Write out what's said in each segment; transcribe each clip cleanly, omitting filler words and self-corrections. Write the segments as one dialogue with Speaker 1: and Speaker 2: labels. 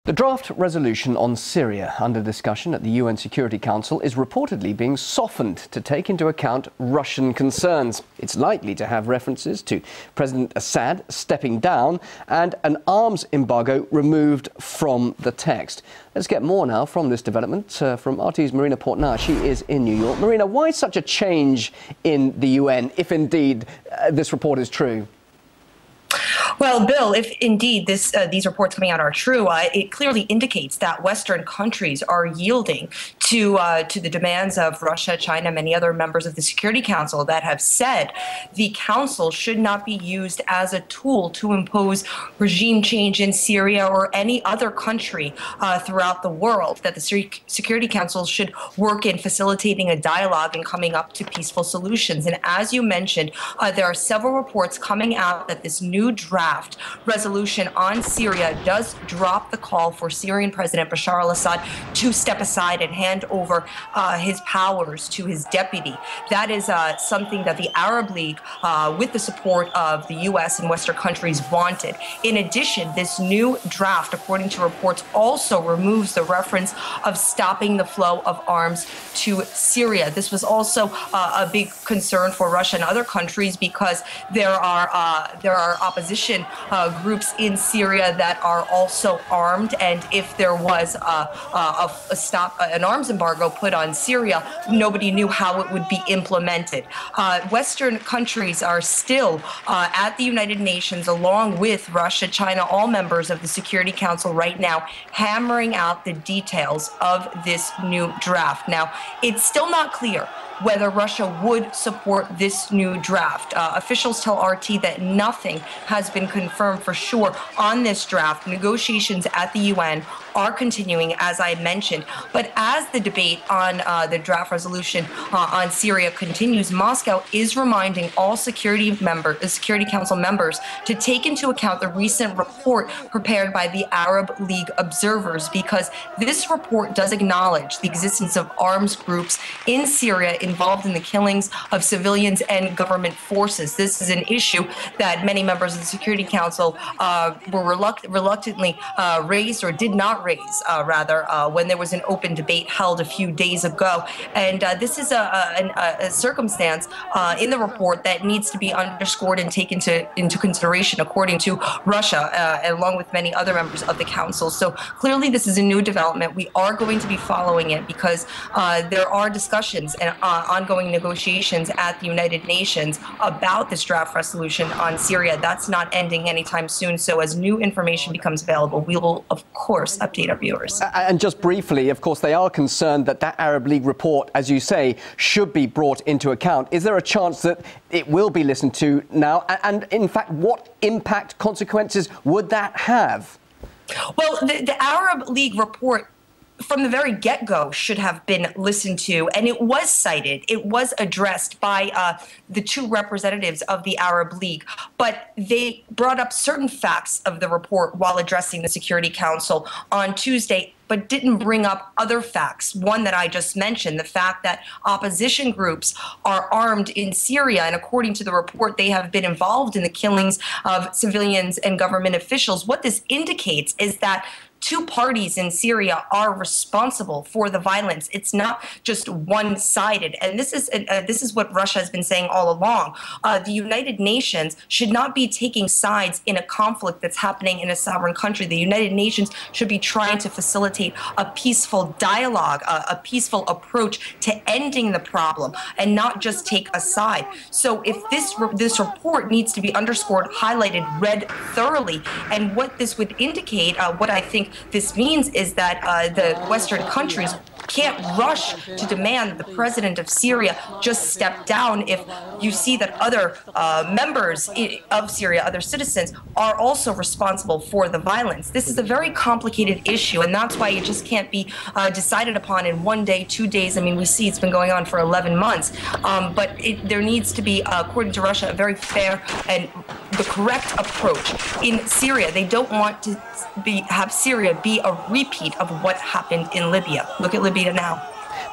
Speaker 1: The draft resolution on Syria under discussion at the UN Security Council is reportedly being softened to take into account Russian concerns. It's likely to have references to President Assad stepping down and an arms embargo removed from the text. Let's get more now from this development from RT's Marina Portnar. She is in New York. Marina, why such a change in the UN, if indeed this report is true?
Speaker 2: Well, Bill, if indeed these reports coming out are true, it clearly indicates that Western countries are yielding to the demands of Russia, China, many other members of the Security Council that have said the Council should not be used as a tool to impose regime change in Syria or any other country throughout the world, that the Security Council should work in facilitating a dialogue and coming up to peaceful solutions. And as you mentioned, there are several reports coming out that this new draft resolution on Syria does drop the call for Syrian President Bashar al-Assad to step aside and hand over his powers to his deputy. That is something that the Arab League, with the support of the U.S. and Western countries, wanted. In addition, this new draft, according to reports, also removes the reference of stopping the flow of arms to Syria. This was also a big concern for Russia and other countries because there are opposition groups in Syria that are also armed, and if there was an arms embargo put on Syria, nobody knew how it would be implemented. Western countries are still at the United Nations, along with Russia, China, all members of the Security Council right now, hammering out the details of this new draft. Now, it's still not clear whether Russia would support this new draft. Officials tell RT that nothing has been confirmed for sure on this draft. Negotiations at the UN are continuing, as I mentioned. But as the debate on the draft resolution on Syria continues, Moscow is reminding all Security Council members to take into account the recent report prepared by the Arab League observers, because this report does acknowledge the existence of arms groups in Syria involved in the killings of civilians and government forces. This is an issue that many members of the Security Council were reluctantly raised, or did not raise, when there was an open debate held a few days ago. And this is a circumstance in the report that needs to be underscored and taken into consideration, according to Russia, along with many other members of the Council. So clearly this is a new development. We are going to be following it because there are discussions and ongoing negotiations at the United Nations about this draft resolution on Syria. That's not ending anytime soon. So as new information becomes available, we will, of course, update our viewers. And
Speaker 1: just briefly, of course, they are concerned that that Arab League report, as you say, should be brought into account. Is there a chance that it will be listened to now? And in fact, what impact, consequences would that have?
Speaker 2: Well, the Arab League report from the very get-go should have been listened to, and it was cited. It was addressed by the two representatives of the Arab League, but they brought up certain facts of the report while addressing the Security Council on Tuesday, but didn't bring up other facts. One that I just mentioned, the fact that opposition groups are armed in Syria, and according to the report, they have been involved in the killings of civilians and government officials. What this indicates is that two parties in Syria are responsible for the violence. It's not just one-sided. And this is what Russia has been saying all along. The United Nations should not be taking sides in a conflict that's happening in a sovereign country. The United Nations should be trying to facilitate a peaceful dialogue, a peaceful approach to ending the problem, and not just take a side. So if this report needs to be underscored, highlighted, read thoroughly, and what this would indicate, what I think this means is that the Western countries can't rush to demand the president of Syria just step down if you see that other members of Syria, other citizens, are also responsible for the violence. This is a very complicated issue, and that's why it just can't be decided upon in 1 day, 2 days. I mean, we see it's been going on for 11 months. But there needs to be, according to Russia, a very fair and the correct approach in Syria. They don't want to have Syria be a repeat of what happened in Libya. Look at Libya now.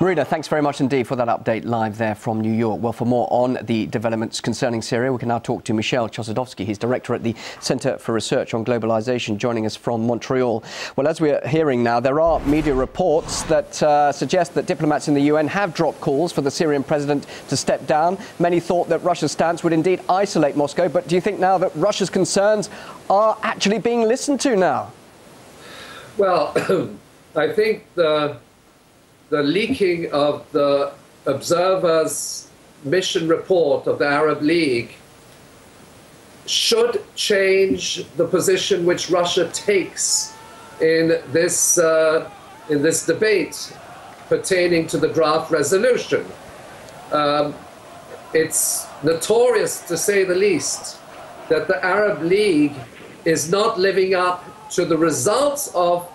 Speaker 1: Marina, thanks very much indeed for that update live there from New York. Well, for more on the developments concerning Syria, we can now talk to Michel Chossudovsky. He's director at the Centre for Research on Globalisation, joining us from Montreal. Well, as we're hearing now, there are media reports that suggest that diplomats in the UN have dropped calls for the Syrian president to step down. Many thought that Russia's stance would indeed isolate Moscow, but do you think now that Russia's concerns are actually being listened to now?
Speaker 3: Well, I think the leaking of the observers' mission report of the Arab League should change the position which Russia takes in this debate pertaining to the draft resolution. It's notorious, to say the least, that the Arab League is not living up to the results of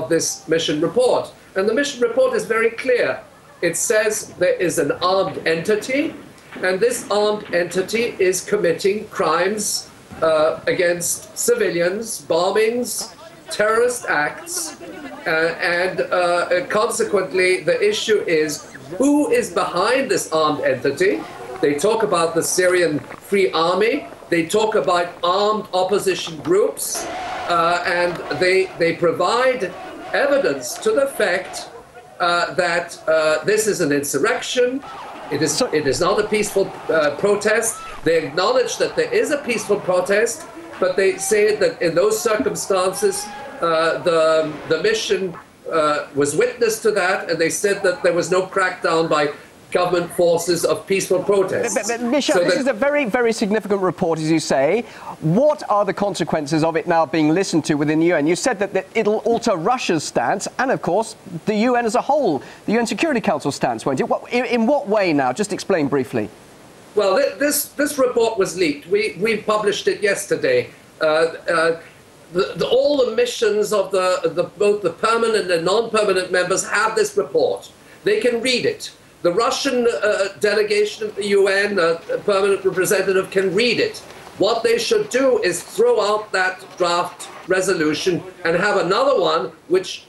Speaker 3: this mission report. And the mission report is very clear. It says there is an armed entity, and this armed entity is committing crimes against civilians, bombings, terrorist acts, and consequently the issue is who is behind this armed entity. They talk about the Syrian Free Army, they talk about armed opposition groups, and they provide evidence to the fact that this is an insurrection. It is not a peaceful protest. They acknowledge that there is a peaceful protest, but they say that in those circumstances, the mission was witness to that, and they said that there was no crackdown by government forces of peaceful protests.
Speaker 1: But Michel, this is a very, very significant report, as you say. What are the consequences of it now being listened to within the UN? You said that it'll alter Russia's stance and, of course, the UN as a whole, the UN Security Council stance, won't it? In what way now? Just explain briefly.
Speaker 3: Well, this report was leaked. We published it yesterday. All the missions of both the permanent and non-permanent members have this report. They can read it. The Russian delegation at the UN, permanent representative, can read it. What they should do is throw out that draft resolution and have another one which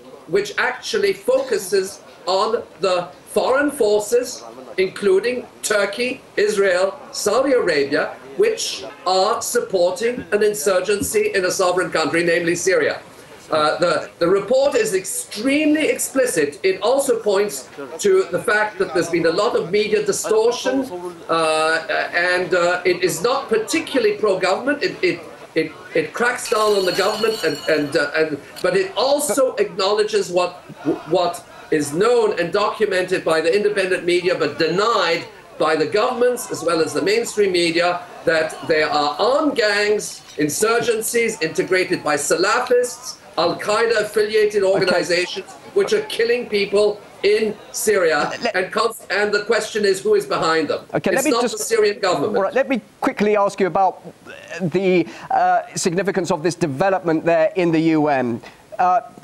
Speaker 3: actually focuses on the foreign forces, including Turkey, Israel, Saudi Arabia, which are supporting an insurgency in a sovereign country, namely Syria. The report is extremely explicit. It also points to the fact that there's been a lot of media distortion, and it is not particularly pro-government. It cracks down on the government, but it also acknowledges what is known and documented by the independent media, but denied by the governments as well as the mainstream media, that there are armed gangs, insurgencies integrated by Salafists, Al-Qaeda affiliated organizations, which are killing people in Syria, and the question is who is behind them.
Speaker 1: Okay,
Speaker 3: it's not the Syrian government.
Speaker 1: All right, let me quickly ask you about the significance of this development there in the UN.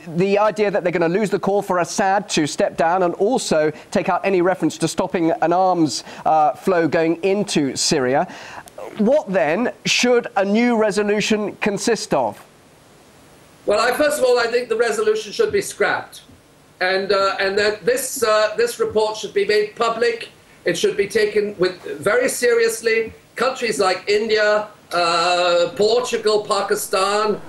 Speaker 1: The idea that they're going to lose the call for Assad to step down and also take out any reference to stopping an arms flow going into Syria. What then should a new resolution consist of?
Speaker 3: Well, first of all, I think the resolution should be scrapped, and that this report should be made public. It should be taken very seriously. Countries like India, Portugal, Pakistan,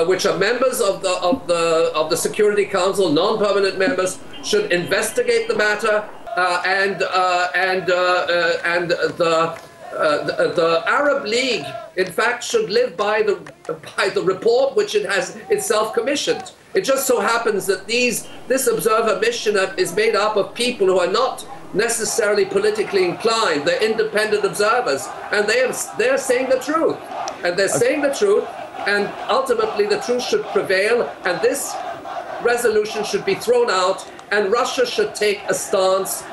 Speaker 3: which are members of the Security Council, non-permanent members, should investigate the matter, and the Arab League, in fact, should live by the report which it has itself commissioned. It just so happens that this observer mission is made up of people who are not necessarily politically inclined. They're independent observers, and they're saying the truth. And they're saying the truth, and ultimately the truth should prevail, and this resolution should be thrown out, and Russia should take a stance,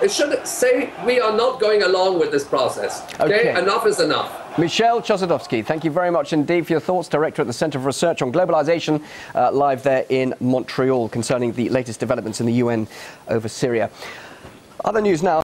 Speaker 3: it should say we are not going along with this process. Okay? Enough is enough.
Speaker 1: Michel Chossudovsky, thank you very much indeed for your thoughts. Director at the Centre for Research on Globalisation, live there in Montreal, concerning the latest developments in the UN over Syria. Other news now.